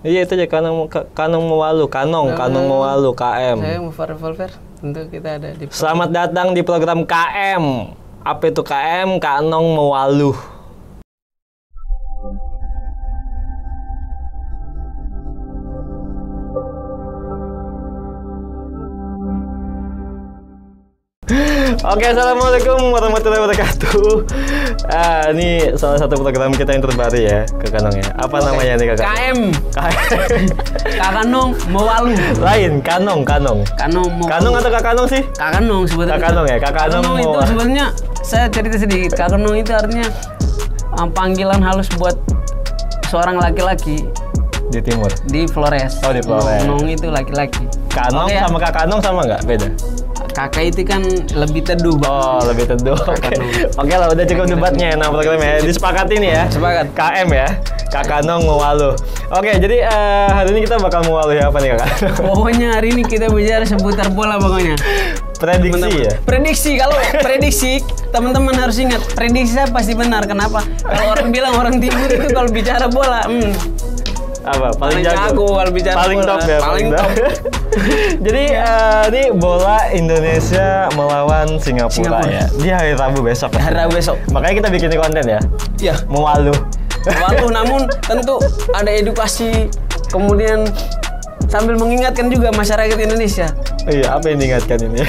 Iya itu aja Kanong Mowalu, Kanong Mowalu KM. Saya mau revolver. Tentu kita ada di. Selamat datang di program KM. Apa itu KM? Kanong Mowalu. Oke, assalamualaikum warahmatullahi wabarakatuh. Ini salah satu program kita yang terbaru ya, Kak Kanong ya. Apa namanya nih Kak? KM. Kanong Mowalu. Lain, Kanong. Kanong Atau Kak Kanong sih? Kanong sebenarnya. Kak Kanong ya, Kak Kanong itu sebenarnya saya cerita sedikit. Kanong itu artinya panggilan halus buat seorang laki-laki di timur. Di Flores. Oh, di Flores. Nong itu laki-laki. Kanong sama Kak Kanong sama nggak? Beda? Kakak itu kan lebih teduh. Oh, lebih teduh. Oke lah, udah cukup debatnya. Nah, programnya disepakati nih ya. Sepakat. KM ya. Kak Kanong Mowalu. Oke, jadi hari ini kita bakal Mowalu ya apa nih Kak? Pokoknya hari ini kita bicara seputar bola pokoknya. Prediksi teman-teman. Ya? Prediksi, kalau prediksi teman-teman harus ingat, prediksi saya pasti benar. Kenapa? Kalau orang bilang orang timur itu kalau bicara bola, apa? Paling jago kalau bicara paling bola. Top ya. Paling top. Jadi ini bola Indonesia melawan Singapura ya. Di hari Rabu besok. Hari Rabu besok. Makanya kita bikin konten ya. Iya. Mowalu. Namun tentu ada edukasi, kemudian sambil mengingatkan juga masyarakat Indonesia. Iya, apa yang diingatkan ini?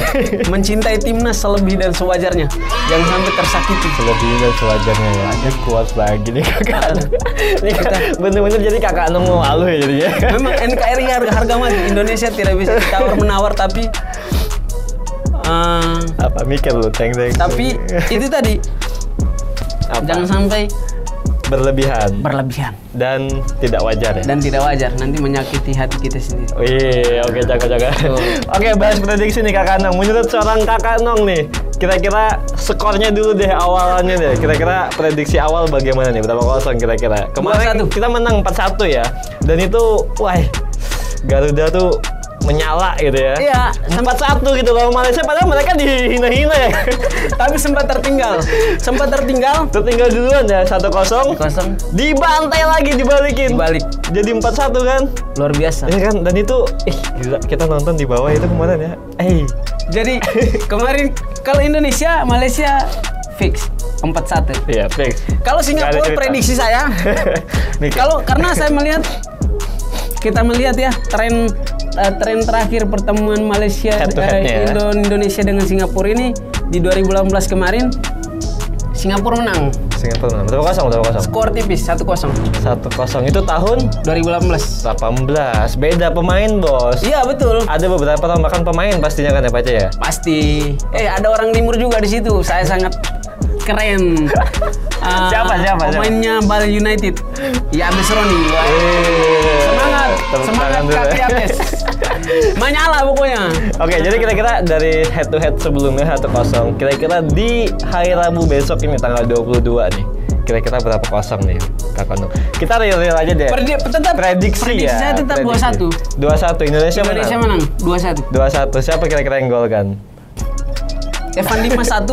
Mencintai timnas selebih dan sewajarnya. Jangan sampai tersakiti. Selebih dan sewajarnya ya. Ini kuat lagi nih Kakak. Ini kita bener-bener jadi Kakak Kanong Mowalu ya jadinya. Memang NKRI harga mati. Indonesia tidak bisa ditawar-menawar, tapi apa mikir lu, teng. Tapi itu tadi apa? Jangan sampai berlebihan dan tidak wajar ya. Dan tidak wajar, nanti menyakiti hati kita sendiri. Wih, oke, jaga. Oke, bahas prediksi nih Kak Kanong. Menurut seorang Kak Kanong nih, kira-kira skornya dulu deh awalannya deh. Kira-kira prediksi awal bagaimana nih? Berapa kosong kira-kira? Kemarin kita menang 4-1 ya. Dan itu, wah, Garuda tuh menyala gitu ya. Iya, 4-1 gitu loh Malaysia, padahal mereka dihina-hina ya. Tapi sempat tertinggal. Tertinggal duluan ya, 1-0. Dibantai lagi, dibalik. Jadi 4-1 kan? Luar biasa. Iya kan? Dan itu gila, kita nonton di bawah itu kemarin ya. Jadi kemarin kalau Indonesia, Malaysia fix 4-1. Iya, fix. Kalau Singapura prediksi saya karena saya kita melihat ya tren terakhir pertemuan Malaysia Indonesia dengan Singapura ini di 2018 kemarin Singapura menang. Berapa kosong? Skor tipis 1-0. 1-0 itu tahun 2018. Beda pemain, Bos. Iya, betul. Ada beberapa tambahan pemain pastinya kan ya, Pak ya? Pasti. Ada orang timur juga di situ. Saya sangat keren. Siapa? Pemainnya Bali United. Ya, Besroni. Semangat Kak Yabes. Menyala pokoknya. Oke, jadi kira-kira dari head to head sebelumnya 1-0. Kira-kira di hari Rabu besok ini tanggal 22 nih. Kira-kira berapa kosong nih Kak Kanong? Kita real aja deh. Tetap prediksi ya. Saya tetap 2-1. 2-1 Indonesia menang. 2-1. Siapa kira-kira yang gol kan? Evan Dimas 1.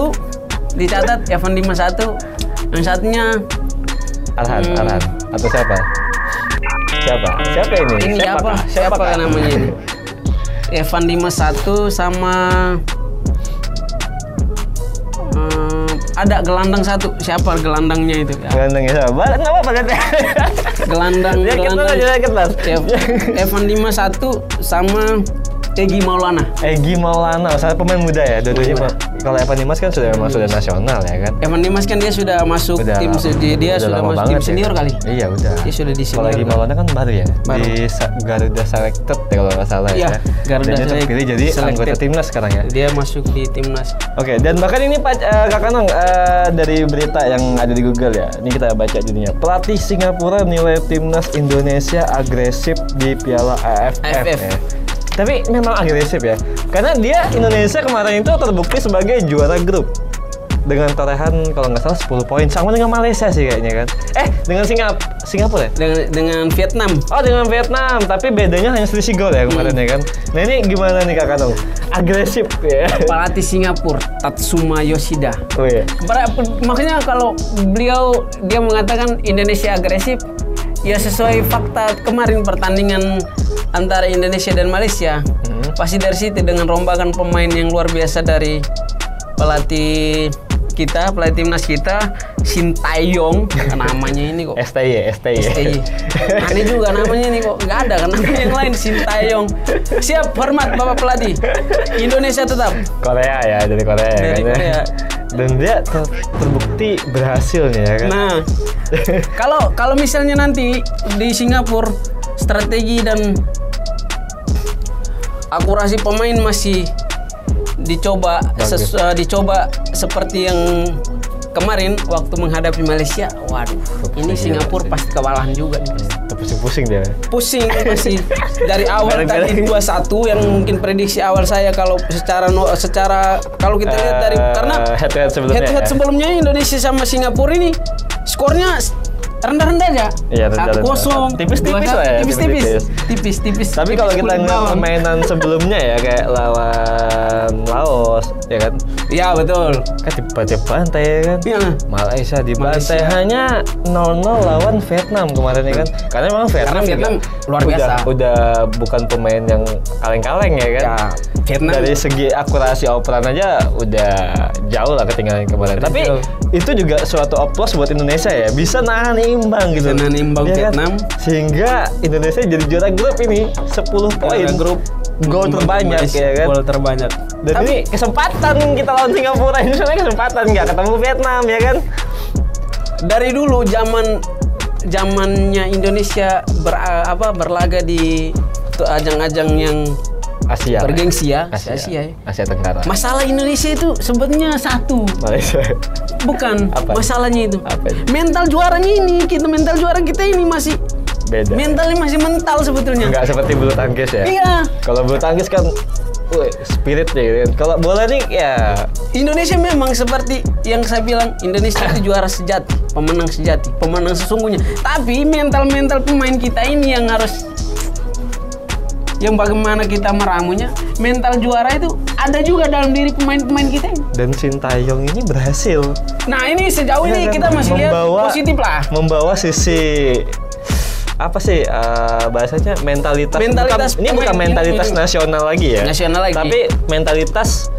Dicatat Evan Dimas 1. Yang satunya Arhan atau siapa? Siapa ini? Siapa namanya ini? Evan Dimas 1 sama ada gelandang 1. Siapa gelandangnya itu? Gelandangnya siapa? Enggak apa-apa kan. Gelandang. Evan Dimas 1 sama Egy Maulana, salah pemain muda ya, dua-duanya. Kalau Evan Dimas kan sudah nasional ya kan. Evan Dimas kan dia sudah masuk tim senior kali. Iya udah. Dia sudah di senior. Kalau Egy Maulana kan baru ya. Di Garuda Selected ya kalau nggak salah ya. Garuda Selected. Dia terpilih jadi anggota timnas sekarang ya. Dia masuk di timnas. Oke, dan bahkan ini Kak Kanong dari berita yang ada di Google ya. Ini kita baca judulnya. Pelatih Singapura nilai timnas Indonesia agresif di Piala AFF. Ya. Tapi memang agresif ya, karena dia Indonesia kemarin itu terbukti sebagai juara grup dengan torehan kalau nggak salah 10 poin, sama dengan Malaysia sih kayaknya kan. Dengan Singapura ya? Dengan Vietnam. Oh, dengan Vietnam, tapi bedanya hanya selisih gol ya kemarin ya kan. Nah ini gimana nih Kak Kanong? Agresif ya. Pelatih Singapura Tatsuma Yoshida. Oh iya. Makanya kalau dia mengatakan Indonesia agresif, ya sesuai fakta kemarin pertandingan antara Indonesia dan Malaysia. Pasti dari situ dengan rombakan pemain yang luar biasa dari pelatih timnas kita, Sintayong, namanya ini kok. STY. Aneh juga namanya ini kok, nggak ada kan namanya yang lain, Sintayong. Siap, hormat Bapak pelatih. Indonesia tetap. Korea ya, dari Korea. Dari kan, Korea. Dan dia terbukti berhasilnya ya kan. Nah, kalau misalnya nanti di Singapura strategi dan akurasi pemain masih dicoba seperti yang kemarin waktu menghadapi Malaysia. Waduh, ini Singapura pasti kewalahan juga nih. Pusing-pusing dia. Pusing pasti dari awal tadi 2-1 yang mungkin prediksi awal saya kalau secara kalau kita lihat dari karena head to head sebelumnya Indonesia sama Singapura ini skornya rendah-rendah aja. Iya, 1-0. Tipis-tipis lah ya. Tipis-tipis. Tapi kalau kita ngeliat permainan sebelumnya ya kayak lawan Laos, ya kan? Iya, betul. Kan dibantai ya kan? Iya. Malaysia dibantai hanya 0-0 lawan Vietnam kemarin ya kan? Karena memang Vietnam luar biasa. Udah bukan pemain yang kaleng-kaleng ya kan? Ya, Vietnam dari segi akurasi operan aja udah jauh lah ketinggalan kemarin. Tapi itu juga suatu applause buat Indonesia ya, bisa nahan imbang gitu. Nahan imbang ya Vietnam kan? Sehingga Indonesia jadi juara grup ini 10 poin. Grup gol terbanyak ya kan? Gol terbanyak. Dan ini kesempatan kita lawan Singapura, ini sebenarnya kesempatan nggak ketemu Vietnam ya kan? Dari dulu zamannya Indonesia berlaga di ajang-ajang yang Asia bergengsi ya, Asia Tenggara. Masalah Indonesia itu sebetulnya satu. Malaysia. Bukan. Apa? Masalahnya itu. Apa itu? Mental juaranya ini, mental juara kita ini masih beda. Mentalnya masih mental sebetulnya. Enggak seperti bulu tangkis ya. Iya. Kalau bulu tangkis kan spiritnya gitu. Kalau bola nih ya Indonesia memang seperti yang saya bilang, Indonesia itu juara sejati, pemenang sejati, pemenang sesungguhnya. Tapi mental pemain kita ini yang harus bagaimana kita meramunya. Mental juara itu ada juga dalam diri pemain-pemain kita ini. Dan Sintayong ini berhasil. Nah ini sejauh ini kita masih lihat positif lah. Membawa sisi apa sih bahasanya mentalitas bukan mentalitas nasional lagi ya. Nasional lagi. Tapi mentalitas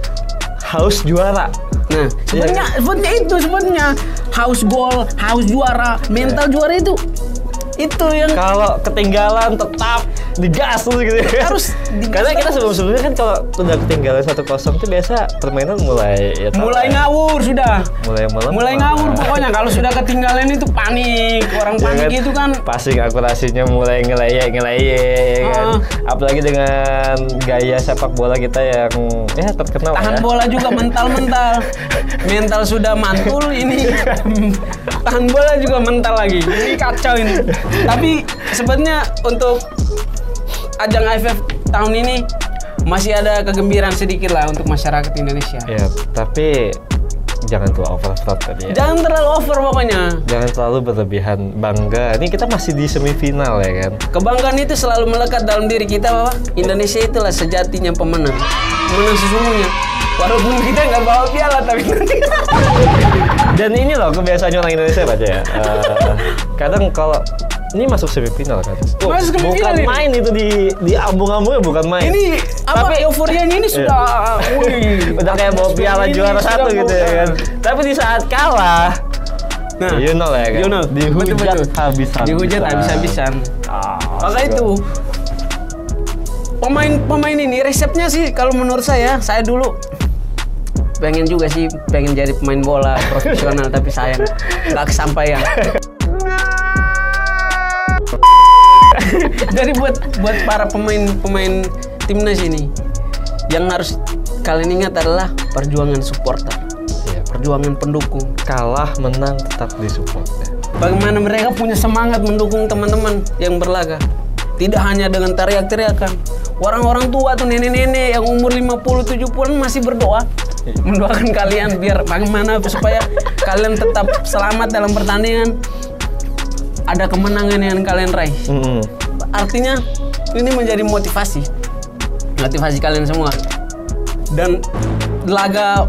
haus juara. Nah, sebenarnya haus gol, haus juara, mental juara itu yang kalau ketinggalan tetap digas tuh gitu. Harus karena kita sebelumnya kan kalau udah ketinggalan 1-0 tuh biasa permainan mulai ngawur sudah. Mulai ngawur pokoknya kalau sudah ketinggalan itu panik. Orang panik kan, itu kan passing akurasinya mulai ngeleyek ya kan. Apalagi dengan gaya sepak bola kita yang ya terkenal tahan ya. bola juga mental mental sudah mantul ini. Tahan bola juga mental lagi. Ini kacau ini. Tapi sebenarnya untuk ajang AFF tahun ini masih ada kegembiraan sedikit lah untuk masyarakat Indonesia. Ya, tapi jangan terlalu over tadi ya. Jangan terlalu over pokoknya. Jangan terlalu berlebihan bangga. Ini kita masih di semifinal ya kan. Kebanggaan itu selalu melekat dalam diri kita bahwa Indonesia itulah sejatinya pemenang sesungguhnya. Walaupun kita nggak bawa piala tapi Dan ini loh kebiasaannya orang Indonesia baca ya. Kadang kalau ini masuk semifinal kan. Masuk semifinal bukan main itu di ambung-ambungnya bukan main. Ini tapi euforianya ini sudah udah kayak bawa piala juara satu gitu ya kan. Tapi di saat kalah you know lah ya kan. Dihujat habis-habisan. Maka itu pemain ini resepnya sih kalau menurut saya dulu pengen jadi pemain bola profesional tapi sayang nggak kesampaian. Jadi buat para pemain timnas ini yang harus kalian ingat adalah perjuangan supporter, perjuangan pendukung. Kalah menang tetap disupport. Bagaimana mereka punya semangat mendukung teman-teman yang berlaga. Tidak hanya dengan teriak-teriakan. Orang-orang tua tuh nenek-nenek yang umur 50-70 masih berdoa. Mendoakan kalian biar bagaimana supaya kalian tetap selamat dalam pertandingan. Ada kemenangan yang kalian raih. Artinya ini menjadi motivasi kalian semua. Dan laga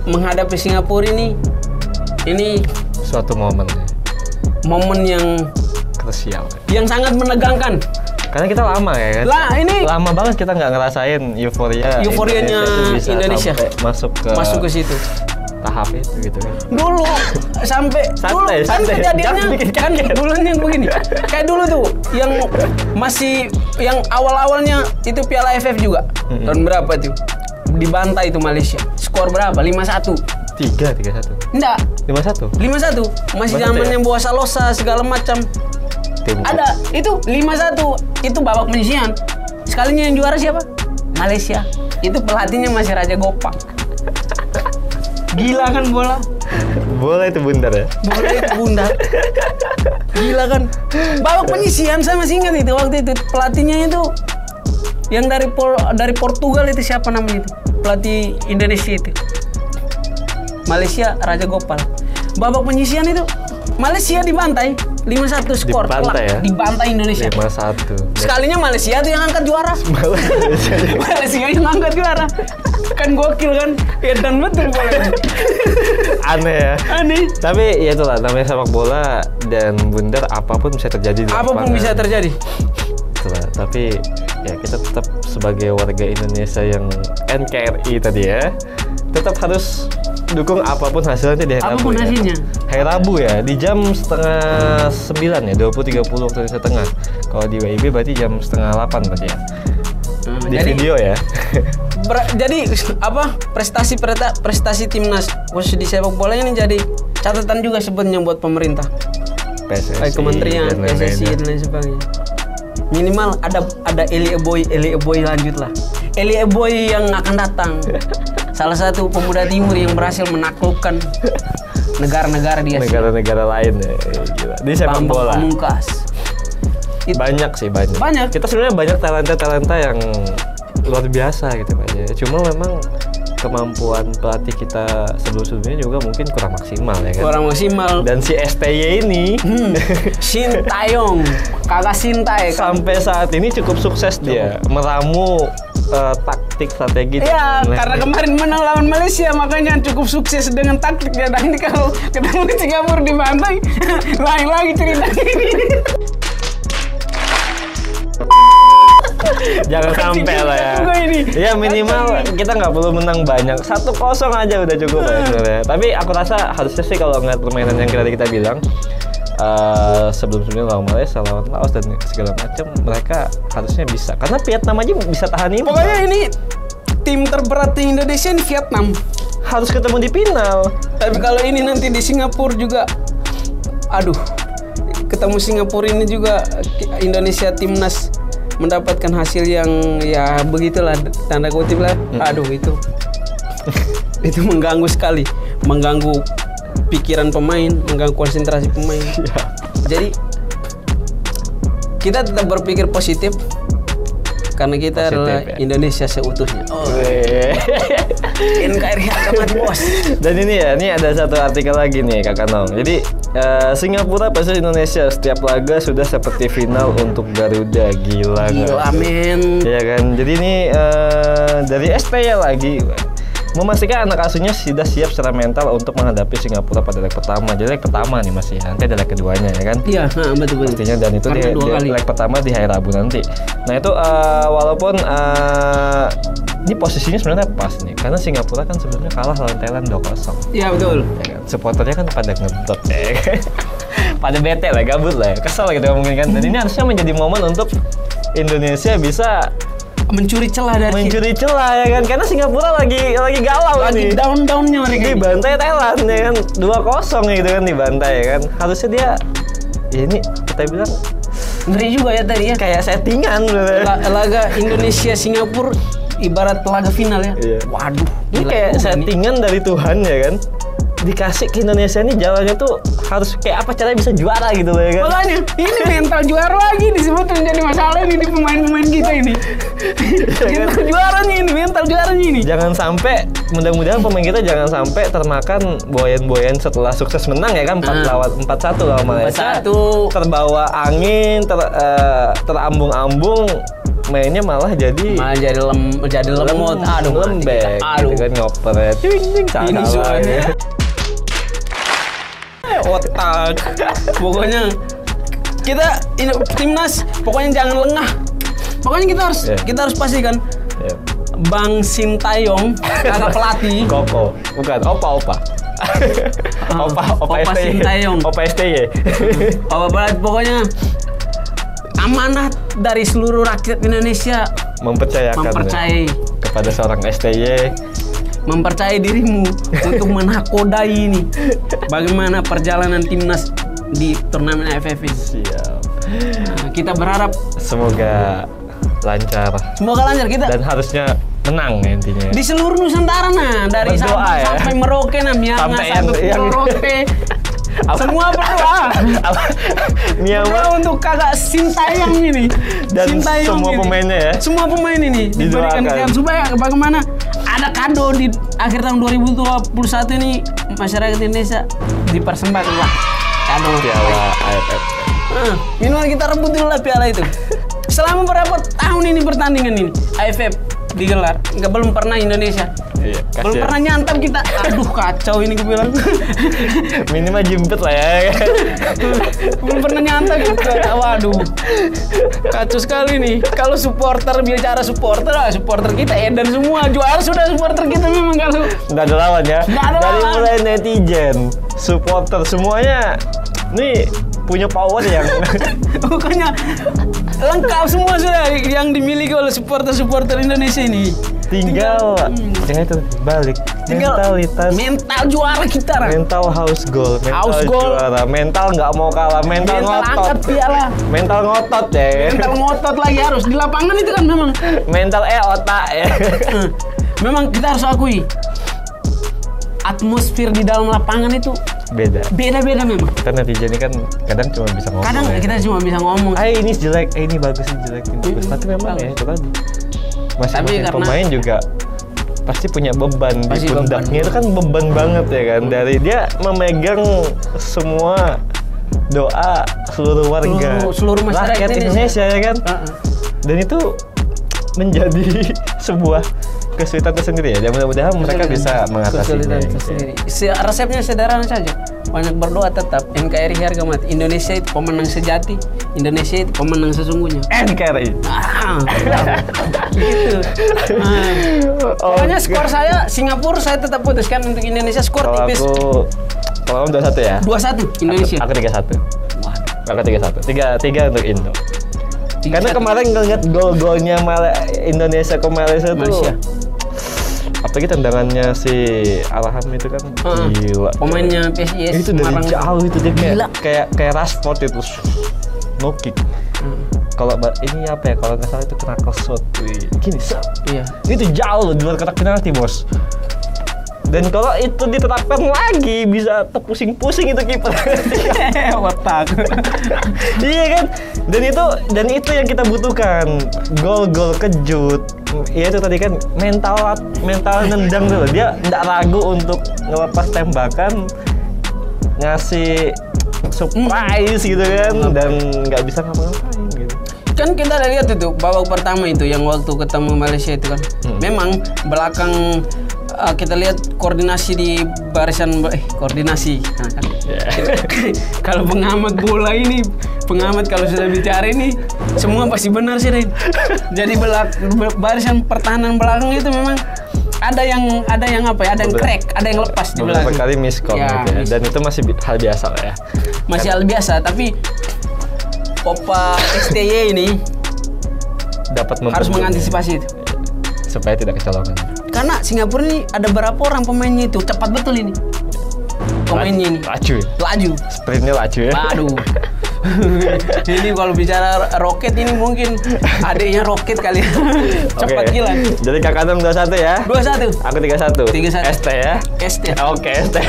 menghadapi Singapura ini suatu momen yang krusial. Yang sangat menegangkan. Karena kita lama ya kan. Lah ini lama banget kita nggak ngerasain euforianya Indonesia masuk ke situ. Tahap itu gitu kan. Dulu sampai santai, dulu kan kejadiannya kan bulannya begini. Kayak dulu tuh yang masih yang awal-awalnya itu Piala AFF juga. Tahun berapa tuh? Dibantai itu Malaysia. Skor berapa? 5-1. 3-1. Enggak. 5-1. 5-1. Masih zamannya Buasa Losa segala macam. Ada itu 5-1. Itu babak penyisihan. Sekalinya yang juara siapa? Malaysia. Itu pelatihnya masih Raja Gopang. Gila kan bola? Bola itu bundar ya? Bola itu bundar. Gila kan? Babak penyisihan saya masih ingat itu waktu itu pelatihnya itu yang dari Portugal itu siapa namanya itu? Pelatih Indonesia itu. Malaysia Raja Gopal. Babak penyisihan itu Malaysia dibantai 5-1 skor. Dibantai Indonesia. 5-1. Sekalinya Malaysia tuh yang angkat juara. Malaysia yang angkat juara. Kan gokil kan? Edan betul bola. Aneh ya. Aneh. Tapi ya itulah namanya sepak bola dan bundar apapun bisa terjadi. Apapun bisa terjadi. Itulah. Tapi ya kita tetap sebagai warga Indonesia yang NKRI tadi ya, tetap harus dukung apapun hasilnya di hari Rabu. Apapun hasilnya. Hari Rabu ya, di jam 8:30 ya, 20.30 waktu Indonesia Tengah. Kalau di WIB berarti jam 7:30 berarti ya. Di jadi, video ya. Jadi apa prestasi timnas khusus di sepak bola ini jadi catatan juga sebenarnya buat pemerintah, PSSI, kementerian, PSSI dan lain sebagainya. Minimal ada Eli Eboy lanjut lah. Eli Eboy yang akan datang. Salah satu pemuda timur yang berhasil menaklukkan negara-negara di Asia. Negara-negara lain ya. Gila. Di sepak bola. Pamungkas. Banyak sih, banyak. Kita sebenarnya banyak talenta yang luar biasa gitu Pak ya. Cuma memang kemampuan pelatih kita sebelum-sebelumnya juga mungkin kurang maksimal ya kan. Kurang maksimal. Dan si STY ini Shin Taeyong, kakak Shintai sampai saat ini cukup sukses dia meramu taktik strategi. Iya, karena kemarin menang lawan Malaysia makanya cukup sukses dengan taktiknya. Dan ini kalau ketemu Singapura dibantai, lain lagi cerita ini. Jangan sampai lah ya. Ya minimal kita nggak perlu menang banyak. 1-0 aja udah cukup ya sebenarnya. Tapi aku rasa harusnya sih kalau ngeliat permainan yang kita bilang sebelum-sebelumnya lawan Malaysia, lawan Laos dan segala macam, mereka harusnya bisa. Karena Vietnam aja bisa tahan imbang. Pokoknya ini tim terberat di Indonesia ini Vietnam. Harus ketemu di final. Tapi kalau ini nanti di Singapura juga, aduh, ketemu Singapura ini juga Indonesia timnas mendapatkan hasil yang ya begitulah tanda kutip lah. Aduh itu mengganggu sekali, mengganggu pikiran pemain, mengganggu konsentrasi pemain. Jadi kita tetap berpikir positif karena kita adalah ya? Indonesia seutuhnya. NKRI amat bos. Dan ini ada satu artikel lagi nih Kakak Nong. Jadi Singapura versus Indonesia, setiap laga sudah seperti final untuk Garuda. Gila amin. Ya kan. Jadi ini dari STY lagi memastikan anak asuhnya sudah siap secara mental untuk menghadapi Singapura pada leg pertama. Jadi leg pertama nih masih, nanti ada leg keduanya ya kan? Iya, betul. Pastinya, dan itu di leg pertama di hari Rabu nanti. Nah itu walaupun ini posisinya sebenarnya pas nih, karena Singapura kan sebenarnya kalah lawan Thailand 2-0. Iya betul. Ya kan? Supporternya kan pada ngedot ya kan? Pada bete lah, gabut lah, kesel gitu mungkin kan. Dan ini harusnya menjadi momen untuk Indonesia bisa mencuri celah ya kan, karena Singapura lagi galau lagi nih. Down-downnya mereka dibantai Thailand ya kan, 2-0 gitu kan dibantai ya kan. Harusnya dia ya ini kita bilang ngeri juga ya tadi ya, kayak settingan laga Indonesia Singapura ibarat laga final ya. Iya. Waduh, ini kayak settingan dari Tuhan ya kan. Dikasih ke Indonesia ini jalannya tuh harus kayak apa caranya bisa juara gitu loh ya kan. Makanya ini mental juara lagi disebut menjadi masalah ini di pemain-pemain kita ini. Mental juaranya ini. Jangan sampai, mudah-mudahan pemain kita jangan sampai termakan boyan-boyan setelah sukses menang ya kan, 4-1 lawan Malaysia. 4-1 terbawa angin, terambung-ambung, mainnya malah jadi lemot. Lembek. Gitu kan ngoper. Ini soalnya otak. Pokoknya timnas pokoknya jangan lengah. Pokoknya kita harus pastikan Bang Sintayong kakak pelatih. Koko, bukan opa. Opa Sintayong. Opa STY. Opa pelatih pokoknya amanah dari seluruh rakyat Indonesia mempercayai kepada seorang STY, mempercayai dirimu untuk menakodai ini bagaimana perjalanan timnas di turnamen AFF ini. Siap. Nah, kita berharap semoga lancar kita dan harusnya menang intinya di seluruh Nusantara dari Sabang sampai Merauke, Miangas sampai Merauke. Semua berdoa. Berdoa untuk kakak Sintayong ini dan semua pemainnya ya. Semua pemain ini diberikan kesehatan supaya bagaimana ada kado di akhir tahun 2021 ini masyarakat Indonesia dipersembahkan lah kado piala AFF. Minimal kita rebut dulu lah piala itu. Selama berapa tahun ini pertandingan ini AFF digelar, belum pernah Indonesia. Iya, belum pernah nyantap kita. Aduh kacau ini gue bilang. Minimal jemput lah ya. Belum pernah nyantap kita. Waduh. Kacau sekali nih. Kalau bicara supporter kita edan semua. Juara sudah supporter kita memang kalau. Nggak ada lawan ya. Dari mulai netizen, supporter semuanya nih punya power yang pokoknya lengkap semua sudah yang dimiliki oleh supporter Indonesia ini. Tinggal itu balik mental juara kita lah. Mental house goal juara, mental nggak mau kalah, mental ngotot, angkat piala, mental ngotot ya, mental ngotot lagi harus di lapangan itu kan memang mental otak ya. Memang kita harus akui atmosfer di dalam lapangan itu beda memang. Karena netizen ini kan kadang cuma bisa ngomong. Kadang kita cuma bisa ngomong. Ini jelek, ini bagus, ini jelek, ini bagus. Tapi memang ya itu kan masing-masing pemain juga pasti punya beban di pundaknya. Itu kan beban banget ya kan. Dari dia memegang semua doa seluruh warga, seluruh masyarakat rakyat Indonesia ya kan. Dan itu menjadi sebuah kesulitan tersendiri ya. Dan mudah-mudahan mereka bisa mengatasinya. Resepnya sederhana saja. Banyak berdoa tetap. NKRI harga mati. Indonesia itu pemenang sejati. Indonesia itu pemenang sesungguhnya. NKRI. Gitu. Pokoknya skor saya Singapura saya tetap putuskan untuk Indonesia skor tipis. Kalau 2-1 ya. 2-1 Indonesia. Aku 3-1. Aku 3-1. 3 untuk Indo. Karena kemarin ngeliat gol-golnya Indonesia ke Malaysia tuh. Apalagi tendangannya si Alham itu kan gila. Pemainnya PSIS itu dari jauh itu dia kayak Rashford itu no kick. Kalau ini apa ya, kalau nggak salah itu knuckle shot gini iya. Itu jauh di luar kotak penalti bos. Dan kalau itu diterapkan lagi bisa terpusing-pusing itu kiper. Otak. Iya kan? Dan itu yang kita butuhkan. Gol-gol kejut. Iya itu tadi kan mental nendang tuh. Dia enggak ragu untuk ngelepas tembakan, ngasih surprise gitu kan, dan nggak bisa ngapa-ngapain gitu. Kan kita lihat itu babak pertama itu yang waktu ketemu Malaysia itu kan. Memang belakang kita lihat koordinasi di barisan koordinasi. Nah, kan. Kalau pengamat bola ini, kalau sudah bicara ini semua pasti benar sih, Rin. Jadi barisan pertahanan belakang itu memang ada yang apa ya? Ada yang crack, ada yang lepas di belakang. Beberapa kali miskom gitu ya. Dan itu masih hal biasa lah ya. Masih hal biasa, tapi Opa STY ini dapat harus mengantisipasi itu supaya tidak kecolongan. Karena Singapura ini ada berapa orang pemainnya itu cepat betul ini. Pemainnya ini laju. Sprintnya laju ya. Aduh. Ini kalau bicara roket ini mungkin adiknya roket kali. Cepat gila. Jadi Kakak 21 ya? 21. Aku 31. ST ya? ST. Oke, ST.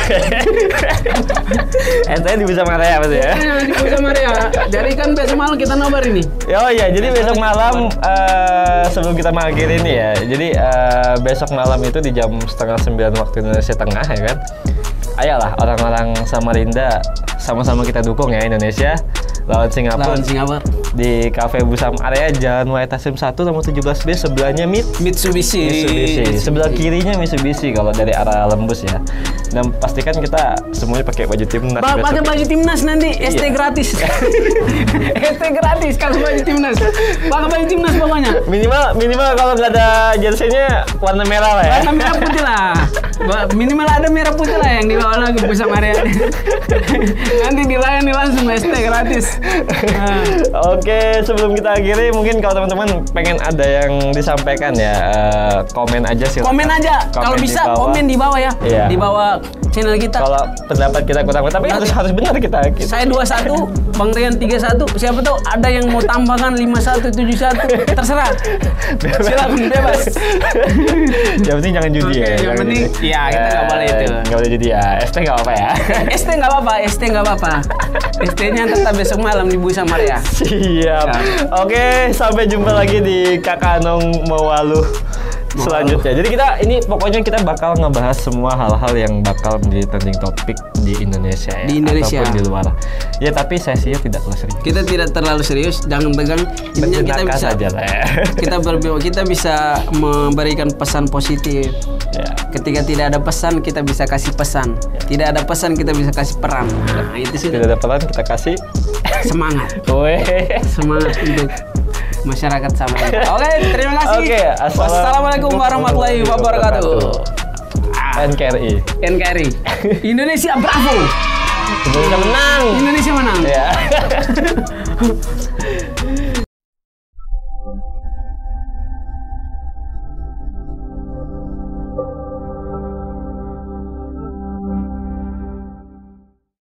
ST di Besar Maria pasti ya? Di Besar Maria. Jadi kan besok malam kita nobar ini. Oh iya, jadi besok malam sebelum kita mengakhiri ini ya. Jadi besok malam itu di jam 8:30 waktu Indonesia Tengah ya kan. Ayolah orang-orang Samarinda sama-sama kita dukung ya Indonesia. lawan Singapura. Di Cafe Busam area Jalan Wahid Hasim 1 nomor 17B, sebelahnya Mitsubishi. Sebelah kirinya Mitsubishi kalau dari arah Lembus ya. Dan pastikan kita semuanya pakai baju timnas. Pakai baju timnas nanti ST gratis. ST gratis kalau baju timnas. Pakai baju timnas pokoknya. Minimal kalau nggak ada jersey-nya warna merah lah ya. Warna merah putih lah. Minimal ada merah putih lah yang dibawa lagi Busam area. Nanti dilayani langsung ST gratis. Oke, sebelum kita akhiri, mungkin kalau teman-teman pengen ada yang disampaikan ya, komen aja sih. Komen aja. Kalau bisa komen di bawah ya. Iya. Di bawah channel kita. Kalau pendapat kita kurang, tapi harus benar kita. Saya 21, Bang Rian 31. Siapa tahu ada yang mau tambahkan 51, 71. Terserah. Silakan bebas. Yang penting jangan judi ya. Yang penting ya kita nggak boleh itu. Nggak boleh judi ya. ST nggak apa-apa ya. ST nggak apa-apa. ST nggak apa-apa. ST-nya tetap besok malam di Busam area. Siap. Oke, sampai jumpa lagi di Kakak Anong Mewaluh selanjutnya. Jadi pokoknya kita bakal ngebahas semua hal-hal yang bakal menjadi trending topik di Indonesia ya. Di Indonesia. Ataupun di luar. Ya tapi sesinya tidak terlalu serius. Kita tidak terlalu serius, jangan tegang. Intinya kita bisa saja lah ya. kita bisa memberikan pesan positif. Ya. Ketika tidak ada pesan, kita bisa kasih pesan. Tidak ada pesan, kita bisa kasih peran. Nah, itu sih. Tidak ada peran, kita kasih semangat. Semangat untuk masyarakat sama. Oke, terima kasih. Oke, wassalamualaikum warahmatullahi wabarakatuh. NKRI. Indonesia Bravo. Indonesia menang. Indonesia menang. Ya.